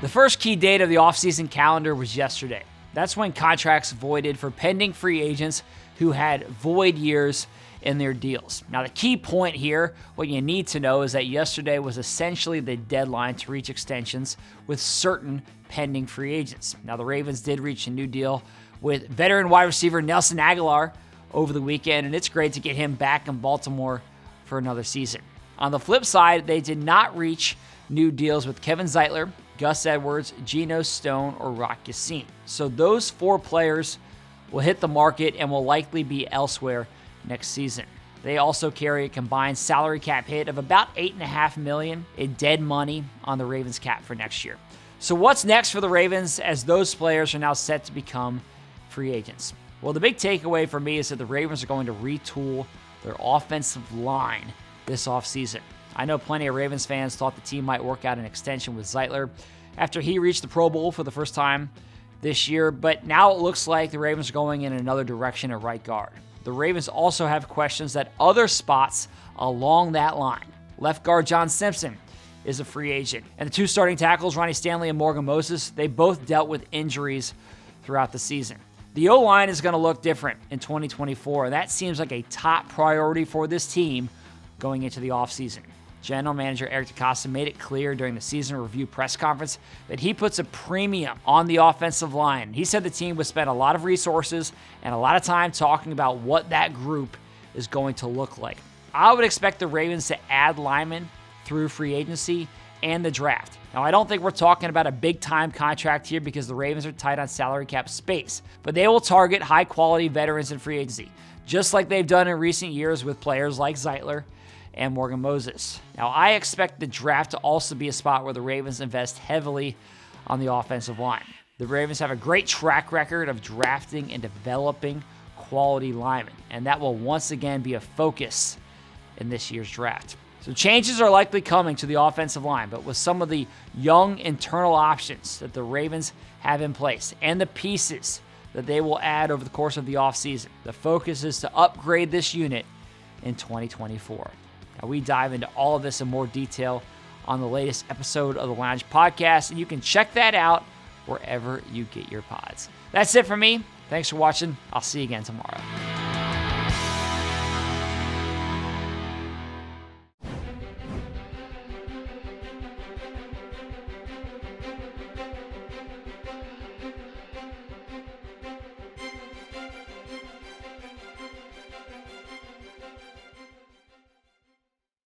The first key date of the offseason calendar was yesterday. That's when contracts voided for pending free agents who had void years in their deals. Now, the key point here, what you need to know is that yesterday was essentially the deadline to reach extensions with certain pending free agents. Now, the Ravens did reach a new deal with veteran wide receiver Nelson Agholor over the weekend, and it's great to get him back in Baltimore for another season. On the flip side, they did not reach new deals with Kevin Zeitler, Gus Edwards, Geno Stone, or Rock Ya-Sin. So those 4 players will hit the market and will likely be elsewhere next season. They also carry a combined salary cap hit of about $8.5 million in dead money on the Ravens cap for next year. So what's next for the Ravens as those players are now set to become free agents? Well, the big takeaway for me is that the Ravens are going to retool their offensive line this offseason. I know plenty of Ravens fans thought the team might work out an extension with Zeitler after he reached the Pro Bowl for the first time this year, but now it looks like the Ravens are going in another direction at right guard. The Ravens also have questions at other spots along that line. Left guard John Simpson is a free agent. And the 2 starting tackles, Ronnie Stanley and Morgan Moses, they both dealt with injuries throughout the season. The O-line is going to look different in 2024, and that seems like a top priority for this team going into the offseason. General Manager Eric DeCosta made it clear during the season review press conference that he puts a premium on the offensive line. He said the team would spend a lot of resources and a lot of time talking about what that group is going to look like. I would expect the Ravens to add linemen through free agency and the draft. Now, I don't think we're talking about a big-time contract here because the Ravens are tight on salary cap space, but they will target high-quality veterans in free agency, just like they've done in recent years with players like Zeitler and Morgan Moses. Now, I expect the draft to also be a spot where the Ravens invest heavily on the offensive line. The Ravens have a great track record of drafting and developing quality linemen, and that will once again be a focus in this year's draft. So changes are likely coming to the offensive line, but with some of the young internal options that the Ravens have in place and the pieces that they will add over the course of the offseason, the focus is to upgrade this unit in 2024. Now, we dive into all of this in more detail on the latest episode of the Lounge Podcast, and you can check that out wherever you get your pods. That's it for me. Thanks for watching. I'll see you again tomorrow.